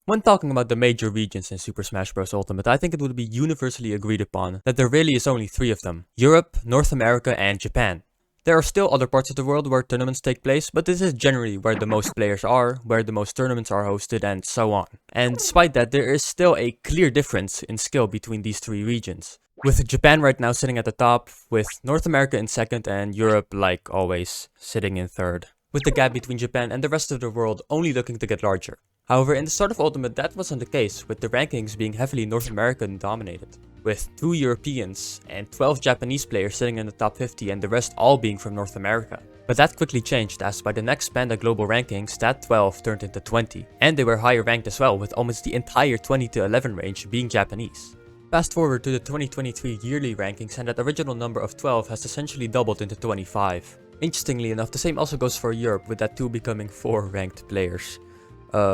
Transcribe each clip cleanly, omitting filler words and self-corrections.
When talking about the major regions in Super Smash Bros. Ultimate, I think it would be universally agreed upon that there really is only 3 of them: Europe, North America, and Japan. There are still other parts of the world where tournaments take place, but this is generally where the most players are, where the most tournaments are hosted, and so on. And despite that, there is still a clear difference in skill between these 3 regions. With Japan right now sitting at the top, with North America in second, and Europe, like always, sitting in third, with the gap between Japan and the rest of the world only looking to get larger. However, in the start of Ultimate, that wasn't the case, with the rankings being heavily North American dominated, with 2 Europeans and 12 Japanese players sitting in the top 50 and the rest all being from North America. But that quickly changed, as by the next Panda Global rankings, that 12 turned into 20, and they were higher ranked as well, with almost the entire 20 to 11 range being Japanese. Fast forward to the 2023 yearly rankings, and that original number of 12 has essentially doubled into 25. Interestingly enough, the same also goes for Europe, with that 2 becoming 4 ranked players.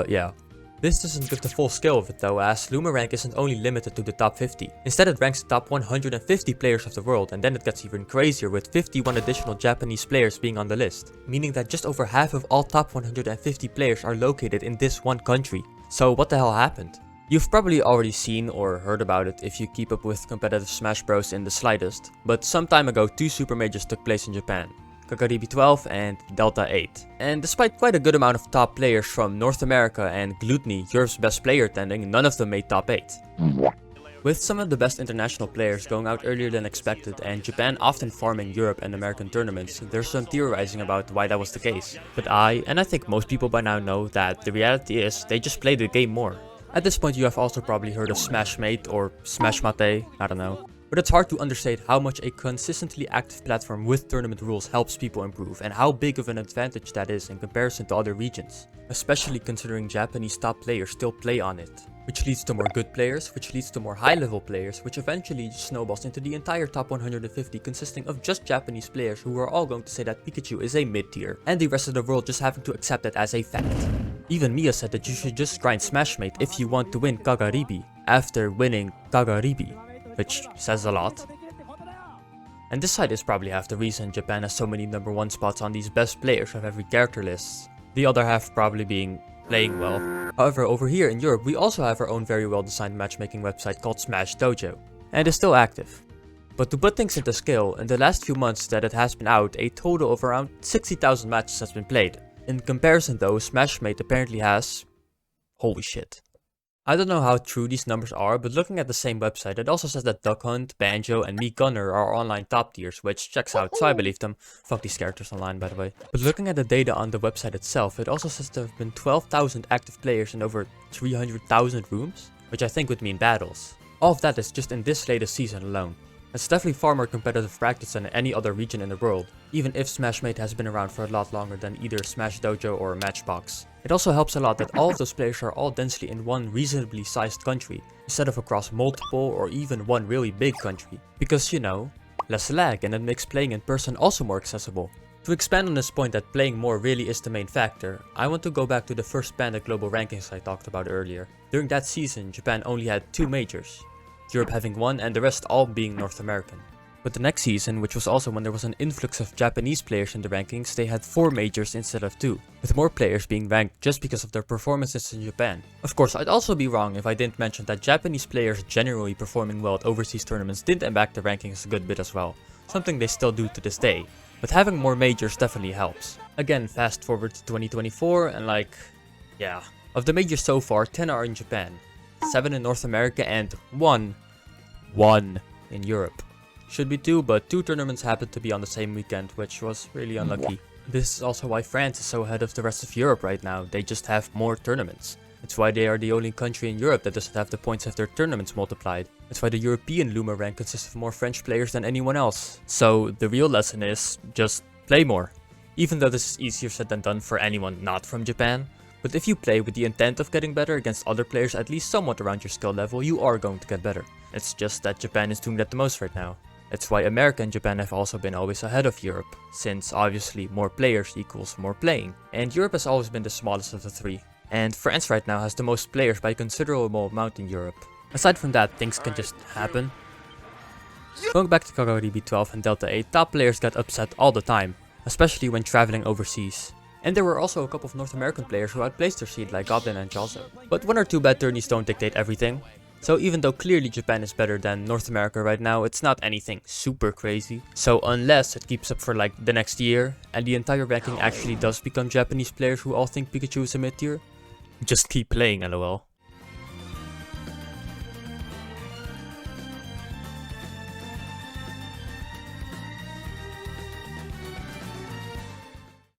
Yeah. This doesn't give the full scale of it though, as Luma rank isn't only limited to the top 50. Instead, it ranks the top 150 players of the world, and then it gets even crazier with 51 additional Japanese players being on the list, meaning that just over half of all top 150 players are located in this one country. So what the hell happened? You've probably already seen or heard about it if you keep up with competitive Smash Bros in the slightest, but some time ago 2 super majors took place in Japan: Kagaribi 12 and Delta 8. And despite quite a good amount of top players from North America and Gluttony, Europe's best player, attending, none of them made top 8. With some of the best international players going out earlier than expected and Japan often farming Europe and American tournaments, there's some theorizing about why that was the case. But I think most people by now know that the reality is they just play the game more. At this point, you have also probably heard of Smashmate or Smashmate, I don't know. But it's hard to understate how much a consistently active platform with tournament rules helps people improve, and how big of an advantage that is in comparison to other regions. Especially considering Japanese top players still play on it. Which leads to more good players, which leads to more high level players, which eventually snowballs into the entire top 150 consisting of just Japanese players who are all going to say that Pikachu is a mid tier, and the rest of the world just having to accept it as a fact. Even Mia said that you should just grind Smashmate if you want to win Kagaribi after winning Kagaribi, which says a lot. And this side is probably half the reason Japan has so many number 1 spots on these best players of every character lists, the other half probably being playing well. However, over here in Europe we also have our own very well designed matchmaking website called Smash Dojo, and is still active. But to put things into scale, in the last few months that it has been out, a total of around 60,000 matches has been played. In comparison though, Smashmate apparently has... holy shit. I don't know how true these numbers are, but looking at the same website, it also says that Duck Hunt, Banjo, and Me Gunner are online top tiers, which checks out, so I believe them. Fuck these characters online, by the way. But looking at the data on the website itself, it also says there have been 12,000 active players in over 300,000 rooms, which I think would mean battles. All of that is just in this latest season alone. It's definitely far more competitive practice than any other region in the world, even if Smashmate has been around for a lot longer than either Smash Dojo or Matchbox. It also helps a lot that all of those players are all densely in one reasonably sized country, instead of across multiple or even one really big country. Because, you know, less lag, and it makes playing in person also more accessible. To expand on this point that playing more really is the main factor, I want to go back to the first Panda Global rankings I talked about earlier. During that season, Japan only had 2 majors, Europe having 1 and the rest all being North American. But the next season, which was also when there was an influx of Japanese players in the rankings, they had 4 majors instead of 2, with more players being ranked just because of their performances in Japan. Of course, I'd also be wrong if I didn't mention that Japanese players generally performing well at overseas tournaments did impact the rankings a good bit as well, something they still do to this day. But having more majors definitely helps. Again, fast forward to 2024 and yeah. Of the majors so far, 10 are in Japan, 7 in North America, and 1 in Europe. Should be 2, but 2 tournaments happened to be on the same weekend, which was really unlucky. This is also why France is so ahead of the rest of Europe right now. They just have more tournaments. It's why they are the only country in Europe that doesn't have the points of their tournaments multiplied. It's why the European Luma rank consists of more French players than anyone else. So the real lesson is just play more. Even though this is easier said than done for anyone not from Japan. But if you play with the intent of getting better against other players at least somewhat around your skill level, you are going to get better. It's just that Japan is doing that the most right now. That's why America and Japan have also been always ahead of Europe, since obviously more players equals more playing. And Europe has always been the smallest of the 3. And France right now has the most players by a considerable amount in Europe. Aside from that, things can just happen. Going back to Kagaribi 12 and Delta 8, top players get upset all the time, especially when traveling overseas. And there were also a couple of North American players who outplaced their seed like Goblin and Jalzo. But 1 or 2 bad tourneys don't dictate everything. So even though clearly Japan is better than North America right now, it's not anything super crazy. So unless it keeps up for like the next year, and the entire ranking actually does become Japanese players who all think Pikachu is a mid-tier, just keep playing, lol.